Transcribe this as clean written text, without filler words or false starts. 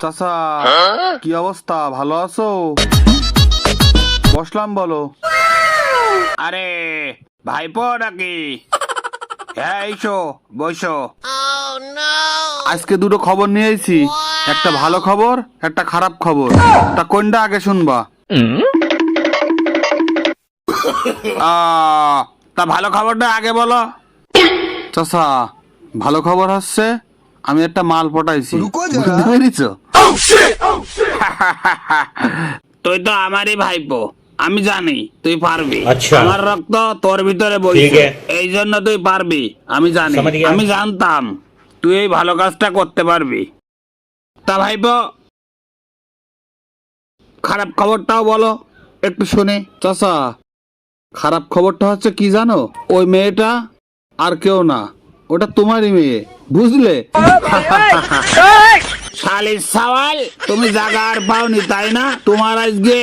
চাচা, কি অবস্থা? ভালো আছো? বসলাম, বলো। আরে ভাইপো নাকি? হ্যাঁ, এসো বসো। আজকে দুটো খবর নিয়ে এসেছি, একটা ভালো খবর, একটা খারাপ খবর। তা কোনটা আগে শুনবা? তা ভালো খবরটা আগে বলো। চাচা, ভালো খবর হচ্ছে আমি একটা মাল পটাইছি, বুঝতে পেরেছ? তুই তো আমারই ভাইপো, আমি জানি তুই পারবি। আমার রক্ত তোর ভিতরে বইছে, এই জন্য তুই পারবি। আমি জানি, আমি জানতাম তুই এই ভালো কাজটা করতে পারবি। তা ভাইপো, খারাপ খবরটাও বলো একটু শুনে। চাচা, খারাপ খবরটা হচ্ছে কি জানো? ওই মেয়েটা আর কেউ না, ওটা তোমারই মেয়ে, বুঝলে? শালির সওয়াল, তুমি জায়গা আর পাওনি তাই না? তোমার আজকে